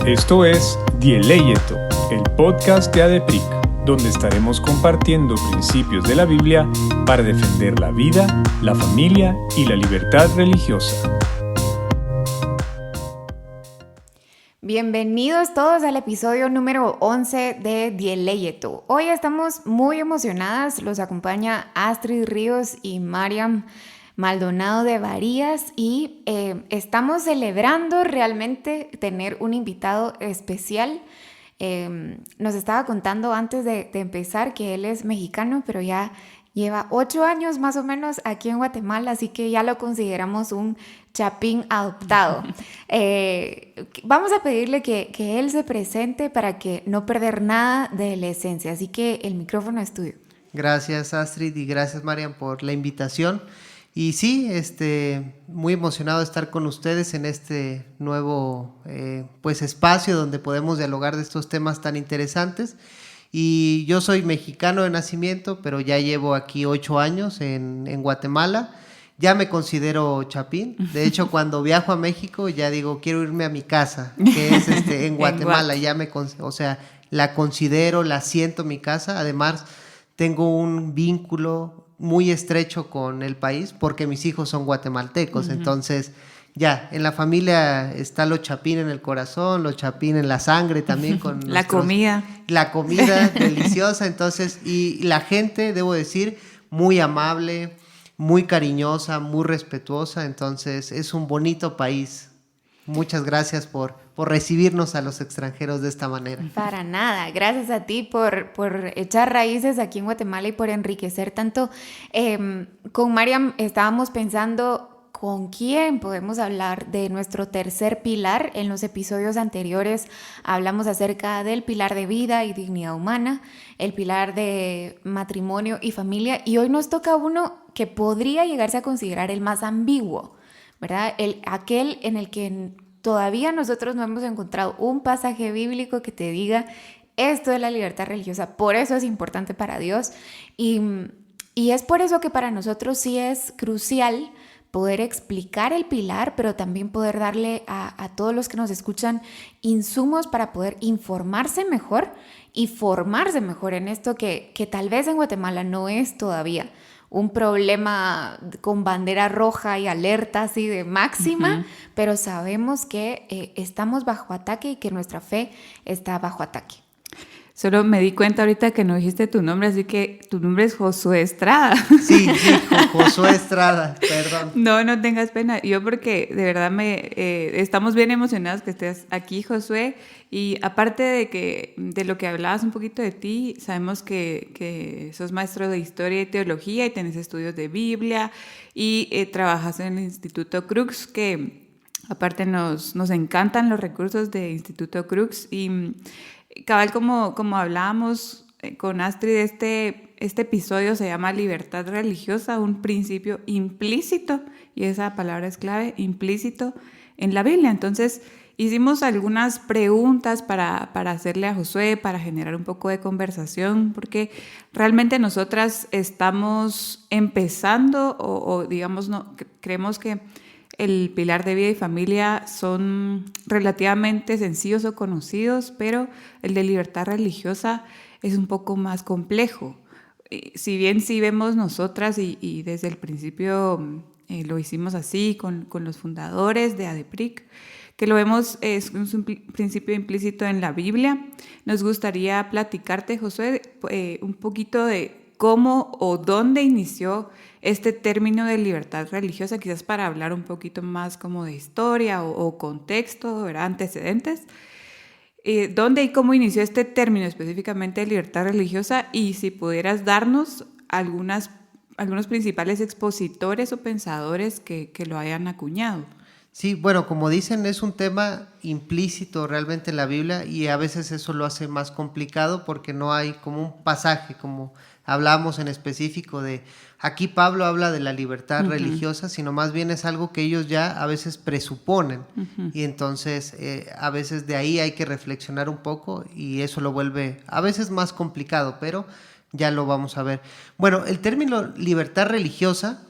Esto es Dieleyeto, el podcast de ADEPRIC, donde estaremos compartiendo principios de la Biblia para defender la vida, la familia y la libertad religiosa. Bienvenidos todos al episodio número 11 de Dieleyeto. Hoy estamos muy emocionadas, los acompaña Astrid Ríos y Mariam Maldonado de Varías y estamos celebrando realmente tener un invitado especial. Nos estaba contando antes de empezar que él es mexicano, pero ya lleva 8 años más o menos aquí en Guatemala, así que ya lo consideramos un chapín adoptado. Vamos a pedirle que él se presente para que no perder nada de la esencia, así que el micrófono es tuyo. Gracias, Astrid, y gracias, Mariam, por la invitación. Y sí, muy emocionado de estar con ustedes en este nuevo espacio donde podemos dialogar de estos temas tan interesantes. Y yo soy mexicano de nacimiento, pero ya llevo aquí 8 años en Guatemala. Ya me considero chapín. De hecho, cuando viajo a México ya digo, quiero irme a mi casa, que es en Guatemala. La considero, la siento mi casa. Además, tengo un vínculo muy estrecho con el país porque mis hijos son guatemaltecos. Entonces, ya, en la familia está lo chapín en el corazón, lo chapín en la sangre también con la comida deliciosa. Entonces, y la gente, debo decir, muy amable, muy cariñosa, muy respetuosa. Entonces, es un bonito país. Muchas gracias por recibirnos a los extranjeros de esta manera. Para nada, gracias a ti por echar raíces aquí en Guatemala y por enriquecer tanto. Con Mariam estábamos pensando con quién podemos hablar de nuestro tercer pilar. En los episodios anteriores hablamos acerca del pilar de vida y dignidad humana, el pilar de matrimonio y familia, y hoy nos toca uno que podría llegarse a considerar el más ambiguo, ¿verdad? Aquel en el que todavía nosotros no hemos encontrado un pasaje bíblico que te diga esto es la libertad religiosa, por eso es importante para Dios y es por eso que para nosotros sí es crucial poder explicar el pilar, pero también poder darle a todos los que nos escuchan insumos para poder informarse mejor y formarse mejor en esto que tal vez en Guatemala no es todavía un problema con bandera roja y alerta así de máxima, pero sabemos que estamos bajo ataque y que nuestra fe está bajo ataque. Solo me di cuenta ahorita que no dijiste tu nombre, así que tu nombre es Josué Estrada. Sí, Josué Estrada, perdón. No tengas pena. Yo porque de verdad estamos bien emocionados que estés aquí, Josué. Y aparte de lo que hablabas un poquito de ti, sabemos que sos maestro de historia y teología y tenés estudios de Biblia y trabajas en el Instituto Crux, que aparte nos encantan los recursos de Instituto Crux. Y cabal, como hablábamos con Astrid, este episodio se llama Libertad Religiosa, un principio implícito, y esa palabra es clave, implícito en la Biblia. Entonces, hicimos algunas preguntas para hacerle a Josué, para generar un poco de conversación, porque realmente nosotras estamos empezando o digamos, creemos que el pilar de vida y familia son relativamente sencillos o conocidos, pero el de libertad religiosa es un poco más complejo. Si bien sí vemos nosotras y desde el principio lo hicimos así con los fundadores de ADEPRIC, que lo vemos es un principio implícito en la Biblia, nos gustaría platicarte, Josué, un poquito de cómo o dónde inició este término de libertad religiosa, quizás para hablar un poquito más como de historia o contexto, ¿verdad? Antecedentes. ¿Dónde y cómo inició este término específicamente de libertad religiosa? Y si pudieras darnos algunos principales expositores o pensadores que lo hayan acuñado. Sí, bueno, como dicen, es un tema implícito realmente en la Biblia y a veces eso lo hace más complicado porque no hay como un pasaje, como hablamos en específico de, aquí Pablo habla de la libertad religiosa, sino más bien es algo que ellos ya a veces presuponen y entonces a veces de ahí hay que reflexionar un poco y eso lo vuelve a veces más complicado, pero ya lo vamos a ver. Bueno, el término libertad religiosa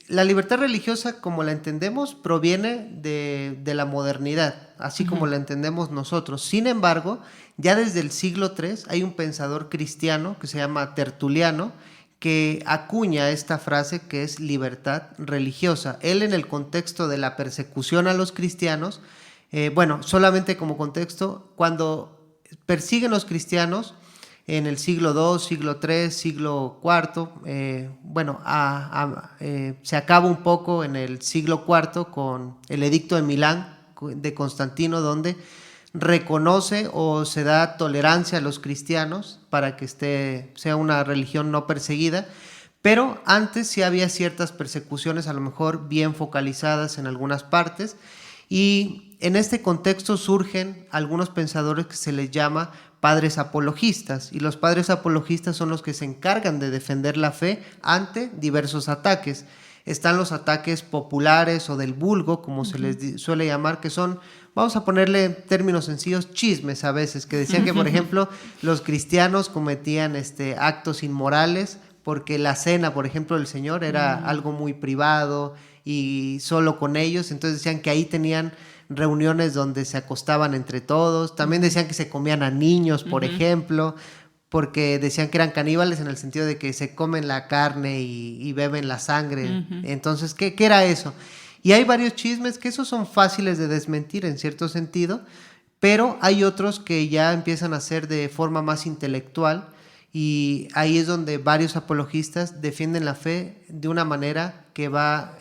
la libertad religiosa, como la entendemos, proviene de la modernidad, así como la entendemos nosotros. Sin embargo, ya desde el siglo III hay un pensador cristiano que se llama Tertuliano, que acuña esta frase que es libertad religiosa. Él, en el contexto de la persecución a los cristianos, solamente como contexto, cuando persiguen los cristianos en el siglo II, siglo III, siglo IV, se acaba un poco en el siglo IV con el edicto de Milán de Constantino, donde reconoce o se da tolerancia a los cristianos para que sea una religión no perseguida, pero antes sí había ciertas persecuciones, a lo mejor bien focalizadas en algunas partes, y en este contexto surgen algunos pensadores que se les llama padres apologistas, y los padres apologistas son los que se encargan de defender la fe ante diversos ataques. Están los ataques populares o del vulgo, como se les suele llamar, que son, vamos a ponerle términos sencillos, chismes a veces, que decían que, por ejemplo, los cristianos cometían actos inmorales porque la cena, por ejemplo, del Señor era algo muy privado y solo con ellos, entonces decían que ahí tenían reuniones donde se acostaban entre todos. También decían que se comían a niños, por ejemplo, porque decían que eran caníbales en el sentido de que se comen la carne y beben la sangre. Entonces, ¿qué era eso? Y hay varios chismes que esos son fáciles de desmentir en cierto sentido, pero hay otros que ya empiezan a ser de forma más intelectual, y ahí es donde varios apologistas defienden la fe de una manera que va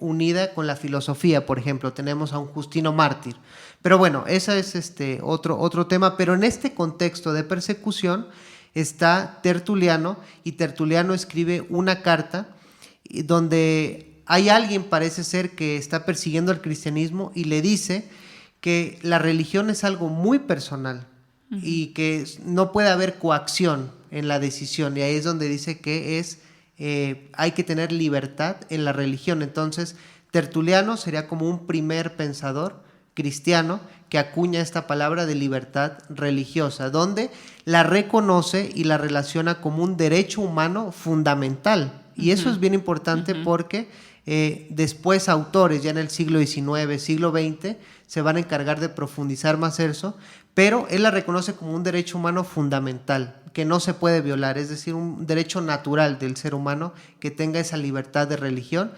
unida con la filosofía. Por ejemplo, tenemos a un Justino Mártir. Pero bueno, ese es otro tema. Pero en este contexto de persecución está Tertuliano, y Tertuliano escribe una carta donde hay alguien, parece ser, que está persiguiendo al cristianismo y le dice que la religión es algo muy personal y que no puede haber coacción en la decisión, y ahí es donde dice que hay que tener libertad en la religión. Entonces, Tertuliano sería como un primer pensador cristiano que acuña esta palabra de libertad religiosa, donde la reconoce y la relaciona como un derecho humano fundamental. Y eso es bien importante porque después autores ya en el siglo XIX, siglo XX, se van a encargar de profundizar más eso, pero él la reconoce como un derecho humano fundamental, que no se puede violar, es decir, un derecho natural del ser humano que tenga esa libertad de religión.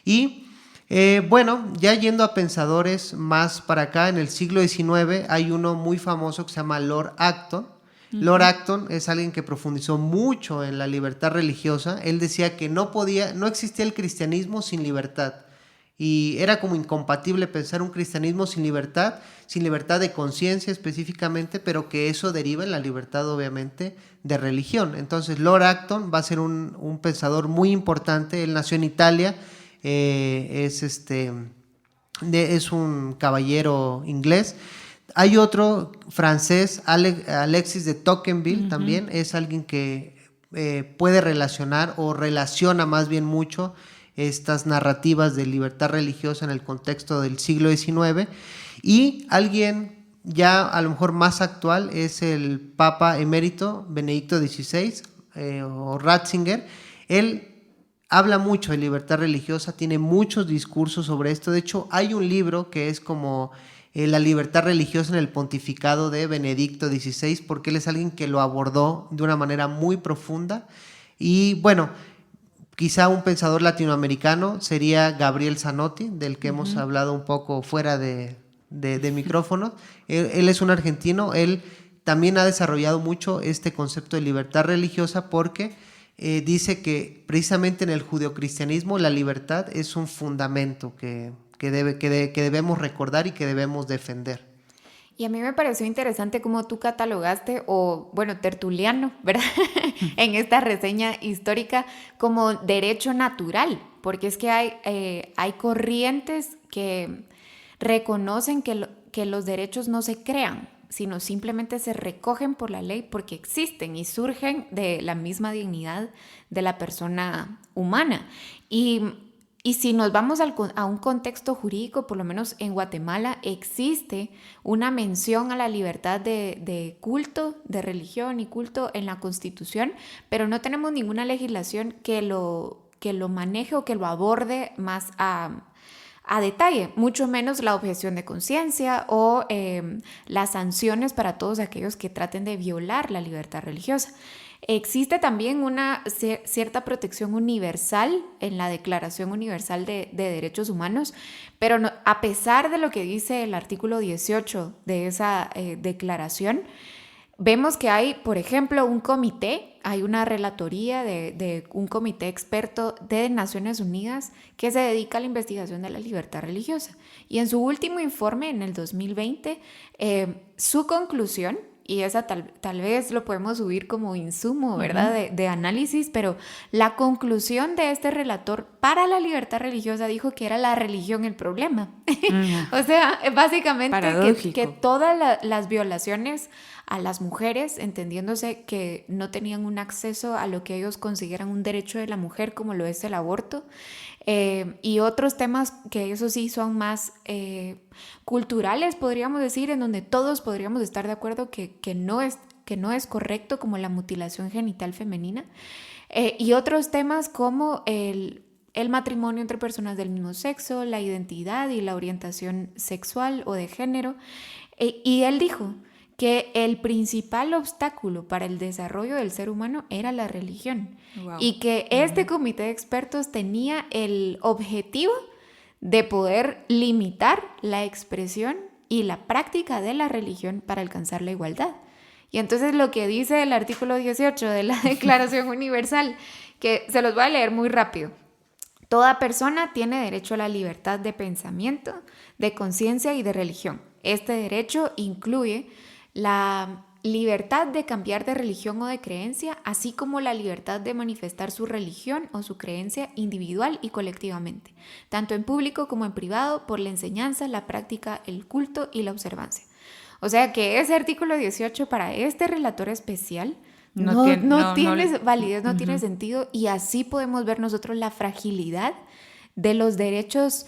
Y ya yendo a pensadores más para acá, en el siglo XIX hay uno muy famoso que se llama Lord Acton. Lord Acton es alguien que profundizó mucho en la libertad religiosa. Él decía que no existía el cristianismo sin libertad, y era como incompatible pensar un cristianismo sin libertad de conciencia específicamente, pero que eso deriva en la libertad, obviamente, de religión. Entonces, Lord Acton va a ser un pensador muy importante. Él nació en Italia, es un caballero inglés. Hay otro francés, Alexis de Tocqueville, también es alguien que puede relacionar, o relaciona más bien mucho, estas narrativas de libertad religiosa en el contexto del siglo XIX. Y alguien ya a lo mejor más actual es el Papa emérito Benedicto XVI, o Ratzinger. Él habla mucho de libertad religiosa, tiene muchos discursos sobre esto. De hecho, hay un libro que es como la libertad religiosa en el pontificado de Benedicto XVI, porque él es alguien que lo abordó de una manera muy profunda. Y bueno, quizá un pensador latinoamericano sería Gabriel Zanotti, del que hemos hablado un poco fuera de micrófono. Él es un argentino. Él también ha desarrollado mucho este concepto de libertad religiosa, porque dice que precisamente en el judeocristianismo la libertad es un fundamento que debemos recordar y que debemos defender. Y a mí me pareció interesante cómo tú catalogaste, Tertuliano, ¿verdad? En esta reseña histórica como derecho natural, porque es que hay corrientes que reconocen que los derechos no se crean, sino simplemente se recogen por la ley porque existen y surgen de la misma dignidad de la persona humana. Y si nos vamos a un contexto jurídico, por lo menos en Guatemala, existe una mención a la libertad de culto, de religión y culto en la Constitución, pero no tenemos ninguna legislación que lo lo maneje o que lo aborde más a detalle, mucho menos la objeción de conciencia o las sanciones para todos aquellos que traten de violar la libertad religiosa. Existe también una cierta protección universal en la Declaración Universal de Derechos Humanos, pero no, a pesar de lo que dice el artículo 18 de esa declaración, vemos que hay, por ejemplo, un comité, hay una relatoría de un comité experto de Naciones Unidas que se dedica a la investigación de la libertad religiosa. Y en su último informe, en el 2020, su conclusión, y esa tal vez lo podemos subir como insumo, ¿verdad?, de análisis, pero la conclusión de este relator para la libertad religiosa dijo que era la religión el problema. O sea, básicamente que todas las violaciones a las mujeres, entendiéndose que no tenían un acceso a lo que ellos consideran un derecho de la mujer, como lo es el aborto, y otros temas que eso sí son más culturales, podríamos decir, en donde todos podríamos estar de acuerdo que no es correcto, como la mutilación genital femenina, y otros temas como el matrimonio entre personas del mismo sexo, la identidad y la orientación sexual o de género. Y él dijo que el principal obstáculo para el desarrollo del ser humano era la religión. Wow. Y que este comité de expertos tenía el objetivo de poder limitar la expresión y la práctica de la religión para alcanzar la igualdad. Y entonces lo que dice el artículo 18 de la Declaración Universal, que se los voy a leer muy rápido. Toda persona tiene derecho a la libertad de pensamiento, de conciencia y de religión. Este derecho incluye la libertad de cambiar de religión o de creencia, así como la libertad de manifestar su religión o su creencia individual y colectivamente, tanto en público como en privado, por la enseñanza, la práctica, el culto y la observancia. O sea que ese artículo 18 para este relator especial no tiene validez, no tiene sentido, y así podemos ver nosotros la fragilidad de los derechos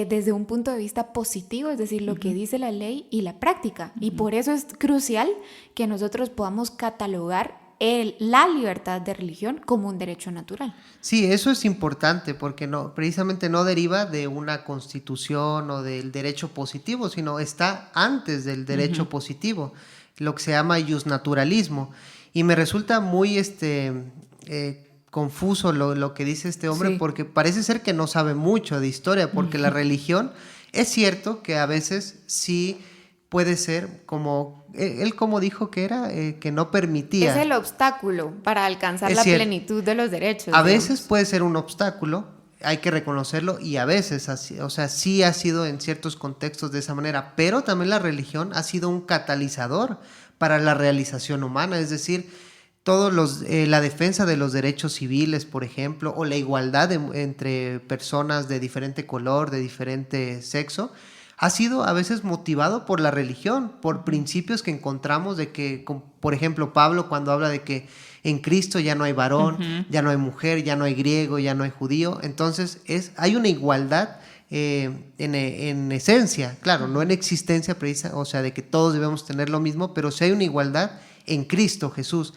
desde un punto de vista positivo, es decir, lo que dice la ley y la práctica. Y por eso es crucial que nosotros podamos catalogar la libertad de religión como un derecho natural. Sí, eso es importante porque precisamente no deriva de una constitución o del derecho positivo, sino está antes del derecho positivo, lo que se llama iusnaturalismo. Y me resulta muy confuso lo que dice este hombre, porque parece ser que no sabe mucho de historia, porque la religión es cierto que a veces sí puede ser como él como dijo que era que no permitía. Es el obstáculo para alcanzar la plenitud de los derechos. A veces puede ser un obstáculo, hay que reconocerlo, y a veces, o sea, sí ha sido en ciertos contextos de esa manera, pero también la religión ha sido un catalizador para la realización humana, es decir, la defensa de los derechos civiles, por ejemplo, o la igualdad entre personas de diferente color, de diferente sexo, ha sido a veces motivado por la religión, por principios que encontramos de que, por ejemplo, Pablo cuando habla de que en Cristo ya no hay varón, ya no hay mujer, ya no hay griego, ya no hay judío, entonces hay una igualdad en esencia, claro, no en existencia precisa, o sea, de que todos debemos tener lo mismo, pero sí hay una igualdad en Cristo Jesús.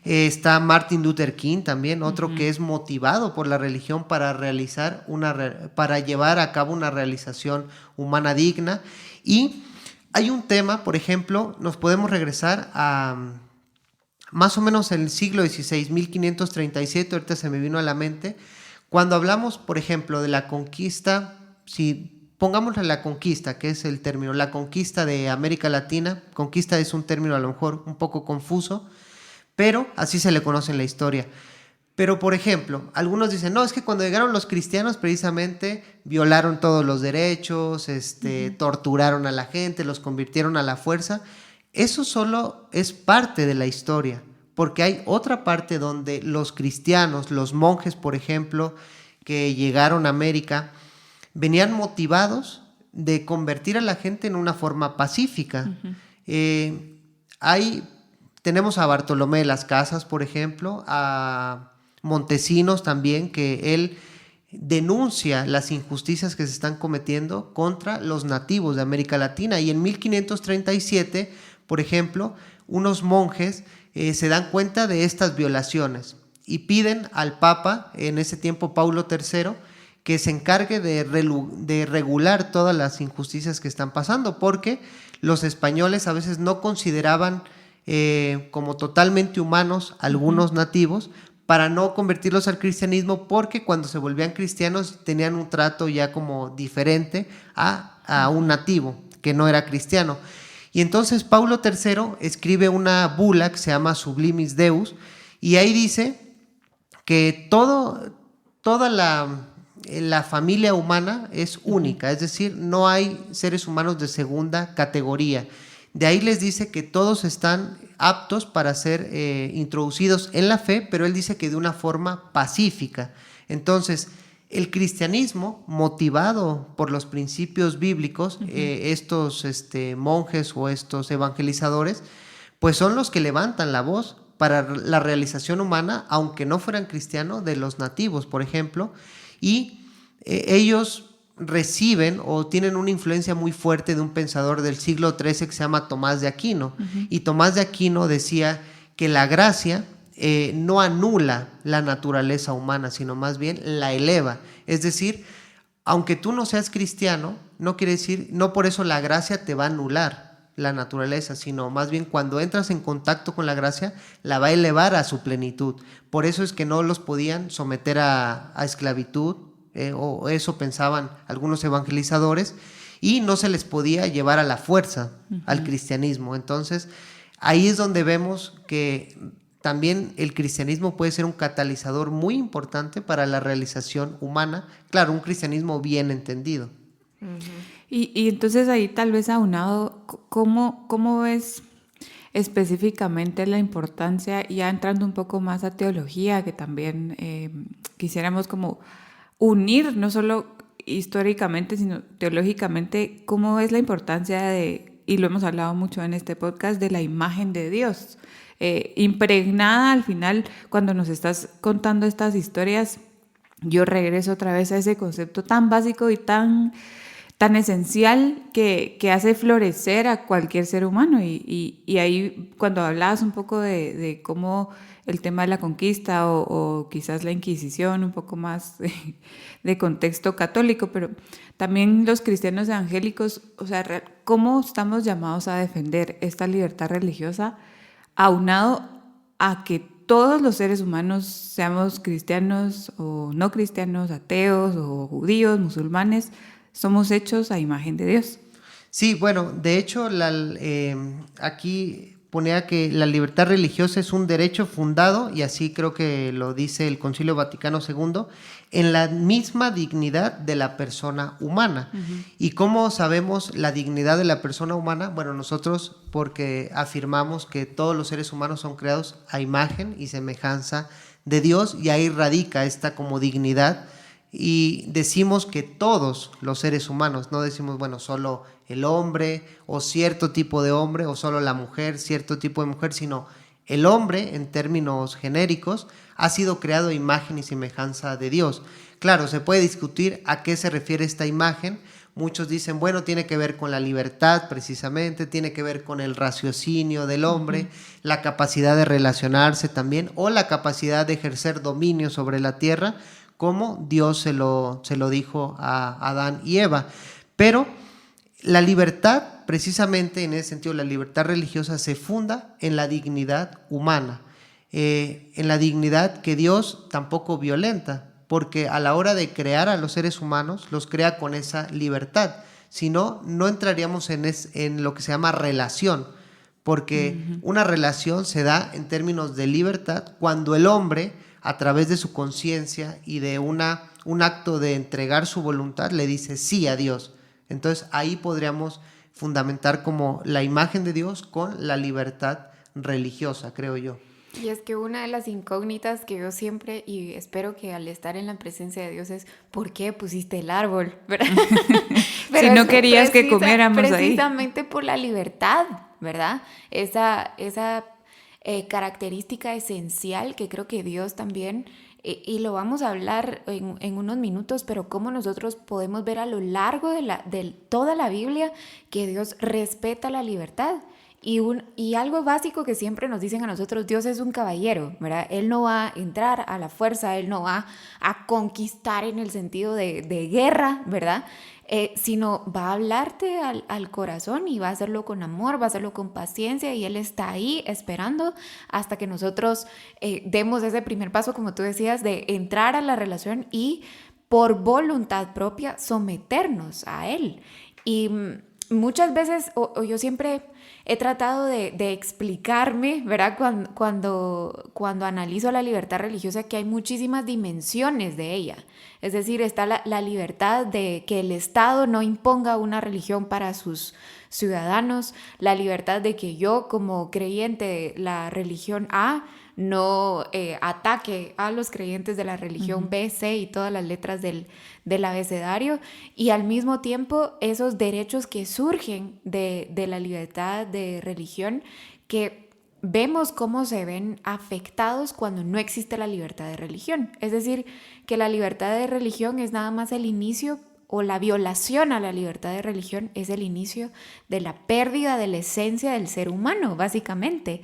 Está Martin Luther King también, otro que es motivado por la religión para llevar a cabo una realización humana digna. Y hay un tema, por ejemplo, nos podemos regresar a más o menos en el siglo XVI, 1537, ahorita se me vino a la mente, cuando hablamos, por ejemplo, de la conquista, pongámosle la conquista, que es el término, la conquista de América Latina. Conquista es un término a lo mejor un poco confuso, pero así se le conoce en la historia. Pero, por ejemplo, algunos dicen, no, es que cuando llegaron los cristianos precisamente violaron todos los derechos, torturaron a la gente, los convirtieron a la fuerza. Eso solo es parte de la historia, porque hay otra parte donde los cristianos, los monjes, por ejemplo, que llegaron a América, venían motivados de convertir a la gente en una forma pacífica. Tenemos a Bartolomé de las Casas, por ejemplo, a Montesinos también, que él denuncia las injusticias que se están cometiendo contra los nativos de América Latina. Y en 1537, por ejemplo, unos monjes se dan cuenta de estas violaciones y piden al Papa, en ese tiempo Paulo III, que se encargue de regular todas las injusticias que están pasando, porque los españoles a veces no consideraban como totalmente humanos algunos nativos, para no convertirlos al cristianismo, porque cuando se volvían cristianos tenían un trato ya como diferente a un nativo que no era cristiano. Y entonces Paulo III escribe una bula que se llama Sublimis Deus, y ahí dice que toda la familia humana es única, es decir, no hay seres humanos de segunda categoría. De ahí les dice que todos están aptos para ser introducidos en la fe, pero él dice que de una forma pacífica. Entonces, el cristianismo, motivado por los principios bíblicos, estos monjes o estos evangelizadores, pues son los que levantan la voz para la realización humana, aunque no fueran cristianos, de los nativos, por ejemplo, y ellos reciben o tienen una influencia muy fuerte de un pensador del siglo XIII que se llama Tomás de Aquino. Y Tomás de Aquino decía que la gracia no anula la naturaleza humana, sino más bien la eleva. Es decir, aunque tú no seas cristiano, no quiere decir, no por eso la gracia te va a anular la naturaleza, sino más bien cuando entras en contacto con la gracia, la va a elevar a su plenitud. Por eso es que no los podían someter a esclavitud, o eso pensaban algunos evangelizadores, y no se les podía llevar a la fuerza al cristianismo. Entonces, ahí es donde vemos que también el cristianismo puede ser un catalizador muy importante para la realización humana, claro, un cristianismo bien entendido. Y entonces ahí tal vez aunado, ¿cómo ves específicamente la importancia, ya entrando un poco más a teología, que también quisiéramos como unir, no solo históricamente, sino teológicamente, cómo es la importancia y lo hemos hablado mucho en este podcast, de la imagen de Dios, impregnada al final, cuando nos estás contando estas historias, yo regreso otra vez a ese concepto tan básico y tan esencial que hace florecer a cualquier ser humano. Y ahí, cuando hablabas un poco de cómo el tema de la conquista o quizás la Inquisición, un poco más de contexto católico, pero también los cristianos evangélicos, o sea, cómo estamos llamados a defender esta libertad religiosa, aunado a que todos los seres humanos, seamos cristianos o no cristianos, ateos o judíos, musulmanes, somos hechos a imagen de Dios. Sí, bueno, de hecho, aquí ponía que la libertad religiosa es un derecho fundado, y así creo que lo dice el Concilio Vaticano II, en la misma dignidad de la persona humana. ¿Y cómo sabemos la dignidad de la persona humana? Bueno, nosotros porque afirmamos que todos los seres humanos son creados a imagen y semejanza de Dios, y ahí radica esta como dignidad. Y decimos que todos los seres humanos, no decimos, bueno, solo el hombre o cierto tipo de hombre, o solo la mujer, cierto tipo de mujer, sino el hombre, en términos genéricos, ha sido creado a imagen y semejanza de Dios. Claro, se puede discutir a qué se refiere esta imagen. Muchos dicen, bueno, tiene que ver con la libertad precisamente, tiene que ver con el raciocinio del hombre, la capacidad de relacionarse también, o la capacidad de ejercer dominio sobre la tierra, como Dios se lo dijo a Adán y Eva. Pero la libertad, precisamente en ese sentido, la libertad religiosa se funda en la dignidad humana, en la dignidad que Dios tampoco violenta, porque a la hora de crear a los seres humanos, los crea con esa libertad. Si no, no entraríamos en lo que se llama relación, porque una relación se da en términos de libertad cuando el hombre, a través de su conciencia y de un acto de entregar su voluntad, le dice sí a Dios. Entonces ahí podríamos fundamentar como la imagen de Dios con la libertad religiosa, creo yo. Y es que una de las incógnitas que yo siempre, y espero que al estar en la presencia de Dios, es ¿por qué pusiste el árbol? ¿Verdad? Si no querías que comiéramos ahí. Precisamente por la libertad, ¿verdad? Esa característica esencial que creo que Dios también, y lo vamos a hablar en unos minutos, pero cómo nosotros podemos ver a lo largo de toda la Biblia que Dios respeta la libertad. Y algo básico que siempre nos dicen a nosotros: Dios es un caballero, ¿verdad? Él no va a entrar a la fuerza, Él no va a conquistar en el sentido de guerra, ¿verdad? Sino va a hablarte al corazón y va a hacerlo con amor, va a hacerlo con paciencia, y Él está ahí esperando hasta que nosotros demos ese primer paso, como tú decías, de entrar a la relación y por voluntad propia someternos a Él. Y muchas veces, o yo siempre he tratado de explicarme, ¿verdad? Cuando analizo la libertad religiosa, que hay muchísimas dimensiones de ella. Es decir, está la libertad de que el Estado no imponga una religión para sus ciudadanos, la libertad de que yo, como creyente de la religión A, no ataque a los creyentes de la religión B, C y todas las letras del abecedario, y al mismo tiempo esos derechos que surgen de la libertad de religión, que vemos cómo se ven afectados cuando no existe la libertad de religión. Es decir, que la libertad de religión es nada más el inicio, o la violación a la libertad de religión es el inicio de la pérdida de la esencia del ser humano, básicamente.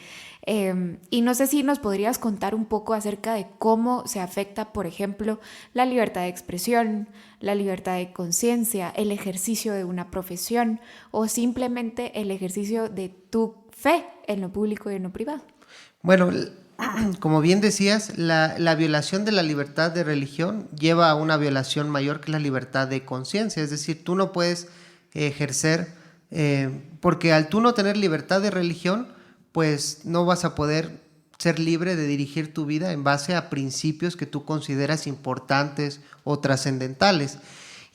Y no sé si nos podrías contar un poco acerca de cómo se afecta, por ejemplo, la libertad de expresión, la libertad de conciencia, el ejercicio de una profesión o simplemente el ejercicio de tu fe en lo público y en lo privado. Bueno, como bien decías, la violación de la libertad de religión lleva a una violación mayor, que la libertad de conciencia. Es decir, tú no puedes ejercer, porque al tú no tener libertad de religión, pues no vas a poder ser libre de dirigir tu vida en base a principios que tú consideras importantes o trascendentales.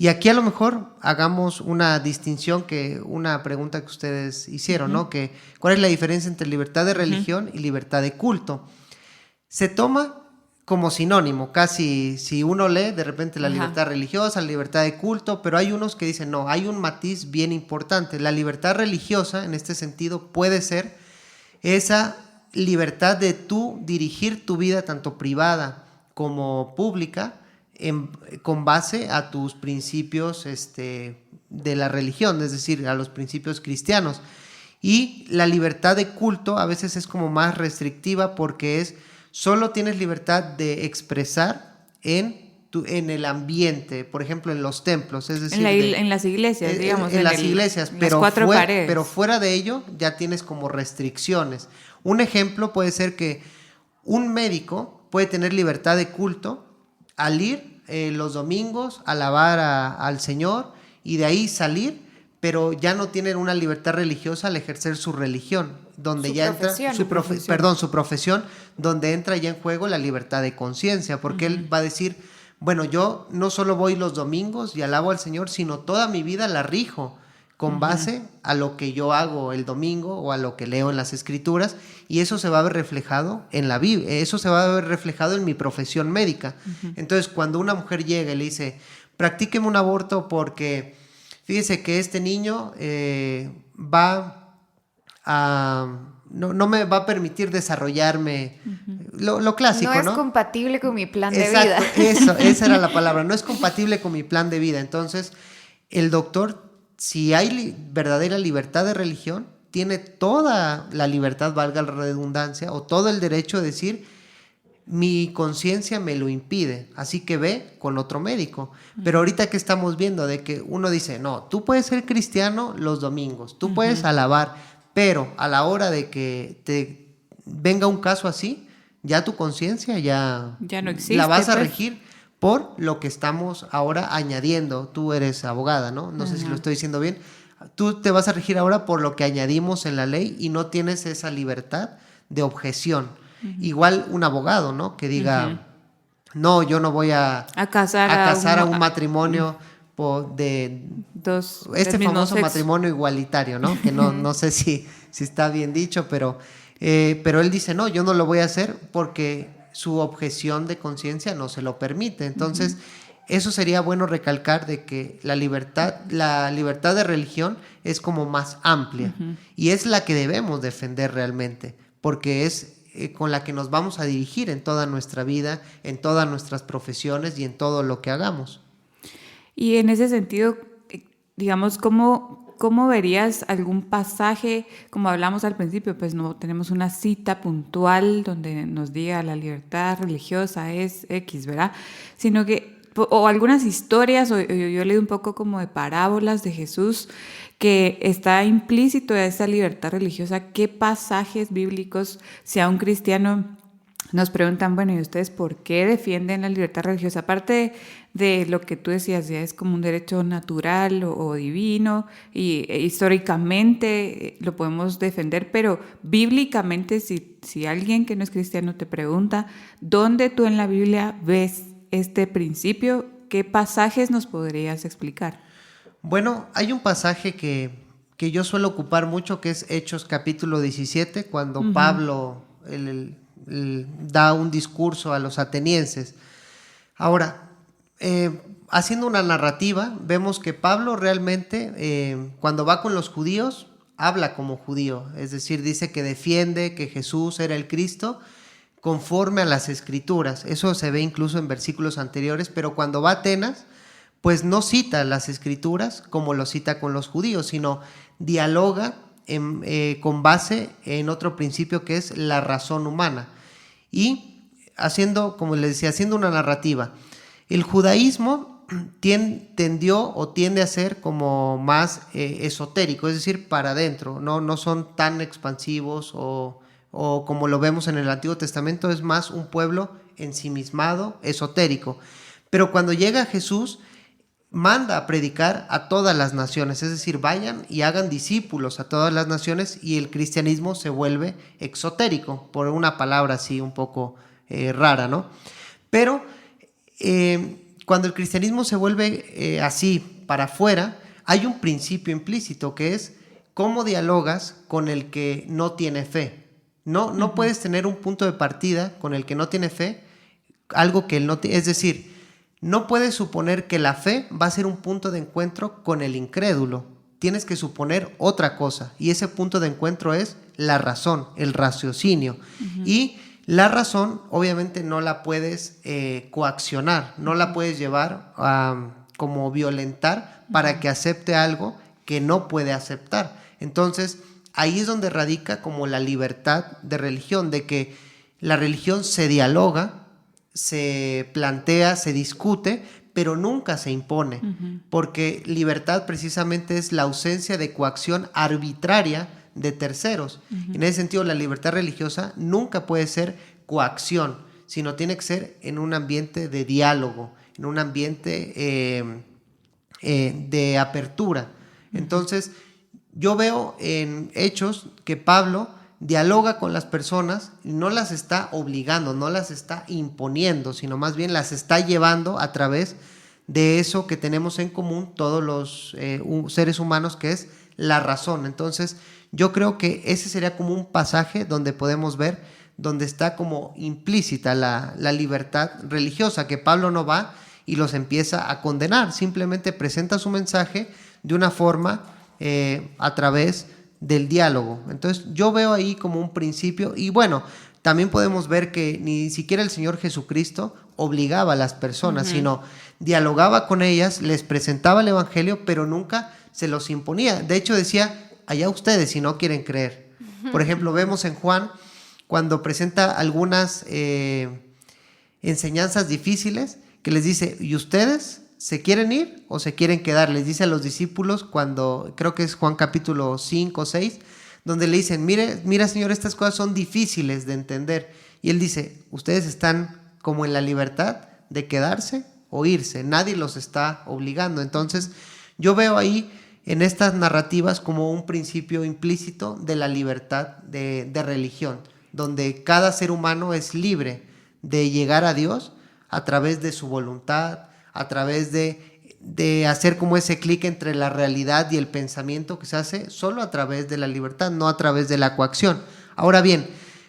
Y aquí a lo mejor hagamos una distinción, una pregunta que ustedes hicieron, ¿no? Que, ¿cuál es la diferencia entre libertad de religión y libertad de culto? Se toma como sinónimo, casi si uno lee de repente la libertad religiosa, la libertad de culto, pero hay unos que dicen no, hay un matiz bien importante. La libertad religiosa en este sentido puede ser esa libertad de tú dirigir tu vida tanto privada como pública con base a tus principios de la religión, es decir, a los principios cristianos. Y la libertad de culto a veces es como más restrictiva, porque solo tienes libertad de expresar en el ambiente, por ejemplo, en los templos, es decir, en las iglesias, digamos. En las iglesias, pero fuera de ello ya tienes como restricciones. Un ejemplo puede ser que un médico puede tener libertad de culto al ir los domingos a alabar al Señor y de ahí salir, pero ya no tienen una libertad religiosa al ejercer su religión, donde su profesión, donde entra ya en juego la libertad de conciencia, porque él va a decir, bueno, yo no solo voy los domingos y alabo al Señor, sino toda mi vida la rijo con base a lo que yo hago el domingo o a lo que leo en las Escrituras, y eso se va a ver reflejado en la Biblia, eso se va a ver reflejado en mi profesión médica. Entonces, cuando una mujer llega y le dice, practíqueme un aborto porque fíjese que este niño va a... No me va a permitir desarrollarme, lo clásico, ¿no? No es compatible con mi plan de vida. Exacto, esa era la palabra, no es compatible con mi plan de vida. Entonces, el doctor, si hay verdadera libertad de religión, tiene toda la libertad, valga la redundancia, o todo el derecho de decir, mi conciencia me lo impide, así que ve con otro médico. Pero ahorita que estamos viendo de que uno dice, no, tú puedes ser cristiano los domingos, tú puedes alabar, pero a la hora de que te venga un caso así, ya tu conciencia ya no existe, la vas a regir por lo que estamos ahora añadiendo. Tú eres abogada, ¿no? No sé si lo estoy diciendo bien. Tú te vas a regir ahora por lo que añadimos en la ley y no tienes esa libertad de objeción. Igual un abogado, ¿no? Que diga, no, yo no voy a casar a un matrimonio de famoso matrimonio igualitario, ¿no? Que no sé si está bien dicho, pero él dice, no, yo no lo voy a hacer porque su objeción de conciencia no se lo permite. Entonces, eso sería bueno recalcar, de que la libertad de religión es como más amplia y es la que debemos defender realmente, porque es con la que nos vamos a dirigir en toda nuestra vida, en todas nuestras profesiones y en todo lo que hagamos. Y en ese sentido, digamos, ¿cómo ¿cómo verías algún pasaje? Como hablamos al principio, pues no tenemos una cita puntual donde nos diga la libertad religiosa es X, ¿verdad? Sino que, o algunas historias, o yo leí un poco como de parábolas de Jesús, que está implícito esa libertad religiosa. ¿Qué pasajes bíblicos, si a un cristiano nos preguntan, bueno, ¿y ustedes por qué defienden la libertad religiosa? Aparte de lo que tú decías, ya es como un derecho natural o divino, y históricamente lo podemos defender, pero bíblicamente, si alguien que no es cristiano te pregunta, ¿dónde tú en la Biblia ves este principio? ¿Qué pasajes nos podrías explicar? Bueno, hay un pasaje que yo suelo ocupar mucho, que es Hechos capítulo 17, cuando Pablo da un discurso a los atenienses. Ahora, haciendo una narrativa, vemos que Pablo realmente, cuando va con los judíos, habla como judío, es decir, dice que defiende que Jesús era el Cristo conforme a las Escrituras. Eso se ve incluso en versículos anteriores, pero cuando va a Atenas, pues no cita las Escrituras como lo cita con los judíos, sino dialoga con base en otro principio que es la razón humana. Y haciendo, como les decía, haciendo una narrativa. El judaísmo tendió o tiende a ser como más esotérico, es decir, para adentro, no son tan expansivos o como lo vemos en el Antiguo Testamento, es más un pueblo ensimismado, esotérico. Pero cuando llega Jesús, manda a predicar a todas las naciones, es decir, vayan y hagan discípulos a todas las naciones, y el cristianismo se vuelve exotérico, por una palabra así un poco rara, ¿no? Pero cuando el cristianismo se vuelve así para afuera, hay un principio implícito que es cómo dialogas con el que no tiene fe. No puedes tener un punto de partida con el que no tiene fe, algo que él no tiene, es decir, no puedes suponer que la fe va a ser un punto de encuentro con el incrédulo. Tienes que suponer otra cosa, y ese punto de encuentro es la razón, el raciocinio. Y la razón obviamente no la puedes coaccionar, no la puedes llevar a como violentar para que acepte algo que no puede aceptar. Entonces ahí es donde radica como la libertad de religión, de que la religión se dialoga, se plantea, se discute, pero nunca se impone, porque libertad precisamente es la ausencia de coacción arbitraria de terceros. En ese sentido, la libertad religiosa nunca puede ser coacción, sino tiene que ser en un ambiente de diálogo, en un ambiente de apertura. Entonces, yo veo en Hechos que Pablo dialoga con las personas y no las está obligando, no las está imponiendo, sino más bien las está llevando a través de eso que tenemos en común todos los seres humanos, que es la razón. Entonces, yo creo que ese sería como un pasaje donde podemos ver, donde está como implícita la libertad religiosa, que Pablo no va y los empieza a condenar, simplemente presenta su mensaje de una forma a través del diálogo. Entonces yo veo ahí como un principio, y bueno, también podemos ver que ni siquiera el Señor Jesucristo obligaba a las personas, sino dialogaba con ellas, les presentaba el evangelio, pero nunca se los imponía. De hecho decía, allá ustedes si no quieren creer. Por ejemplo, vemos en Juan cuando presenta algunas enseñanzas difíciles, que les dice, ¿y ustedes se quieren ir o se quieren quedar? Les dice a los discípulos cuando, creo que es Juan capítulo 5 o 6, donde le dicen, mira Señor, estas cosas son difíciles de entender. Y él dice, ustedes están como en la libertad de quedarse o irse, nadie los está obligando. Entonces yo veo ahí en estas narrativas como un principio implícito de la libertad de religión, donde cada ser humano es libre de llegar a Dios a través de su voluntad, a través de hacer como ese clic entre la realidad y el pensamiento, que se hace solo a través de la libertad, no a través de la coacción. Ahora bien,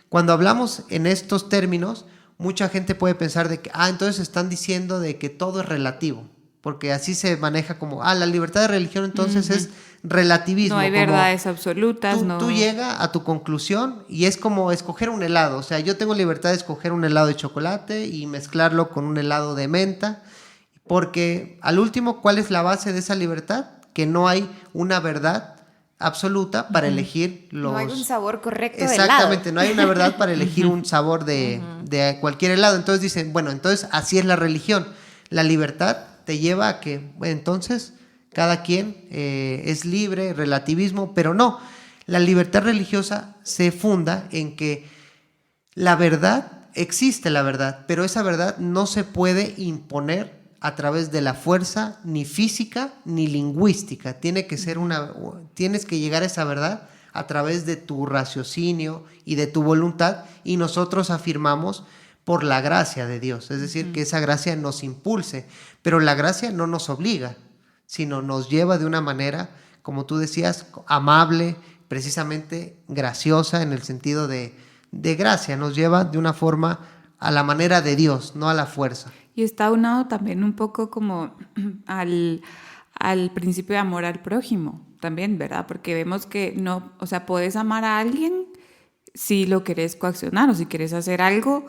cuando hablamos en estos términos, mucha gente puede pensar de que, entonces están diciendo de que todo es relativo, porque así se maneja como, la libertad de religión entonces es relativismo. No hay verdades absolutas. Tú llegas a tu conclusión y es como escoger un helado. O sea, yo tengo libertad de escoger un helado de chocolate y mezclarlo con un helado de menta, porque al último, ¿cuál es la base de esa libertad? que no hay una verdad absoluta para elegir los... No hay un sabor correcto de Exactamente, helado. no hay una verdad para elegir un sabor de cualquier helado. Entonces dicen, bueno, entonces así es la religión. La libertad te lleva a que, entonces, cada quien es libre, relativismo, pero no. La libertad religiosa se funda en que la verdad, existe la verdad, pero esa verdad no se puede imponer a través de la fuerza, ni física, ni lingüística. Tienes que llegar a esa verdad a través de tu raciocinio y de tu voluntad, y nosotros afirmamos por la gracia de Dios, es decir, que esa gracia nos impulse, pero la gracia no nos obliga, sino nos lleva de una manera, como tú decías, amable, precisamente graciosa, en el sentido de gracia, nos lleva de una forma a la manera de Dios, no a la fuerza. Y está unado también un poco como al principio de amor al prójimo, también, ¿verdad? Porque vemos que no, o sea, puedes amar a alguien si lo querés coaccionar o si querés hacer algo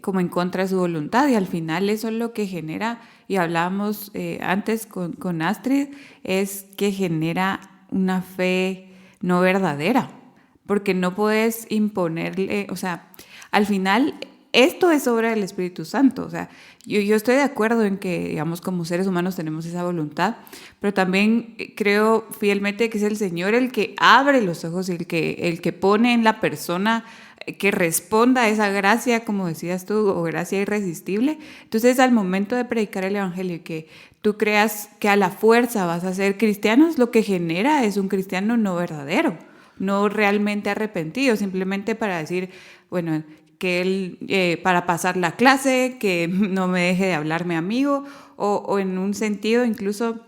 como en contra de su voluntad, y al final eso es lo que genera, y hablábamos antes con Astrid, es que genera una fe no verdadera, porque no puedes imponerle, o sea, al final esto es obra del Espíritu Santo. O sea, yo estoy de acuerdo en que, digamos, como seres humanos tenemos esa voluntad, pero también creo fielmente que es el Señor el que abre los ojos y el que pone en la persona que responda a esa gracia, como decías tú, o gracia irresistible. Entonces, al momento de predicar el Evangelio y que tú creas que a la fuerza vas a ser cristianos, lo que genera es un cristiano no verdadero, no realmente arrepentido, simplemente para decir, bueno, que él, para pasar la clase, que no me deje de hablar mi amigo, o en un sentido, incluso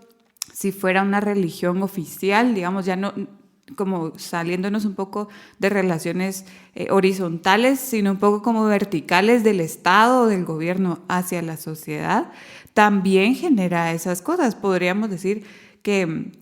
si fuera una religión oficial, digamos, ya no, como saliéndonos un poco de relaciones horizontales, sino un poco como verticales del Estado o del gobierno hacia la sociedad, también genera esas cosas. Podríamos decir que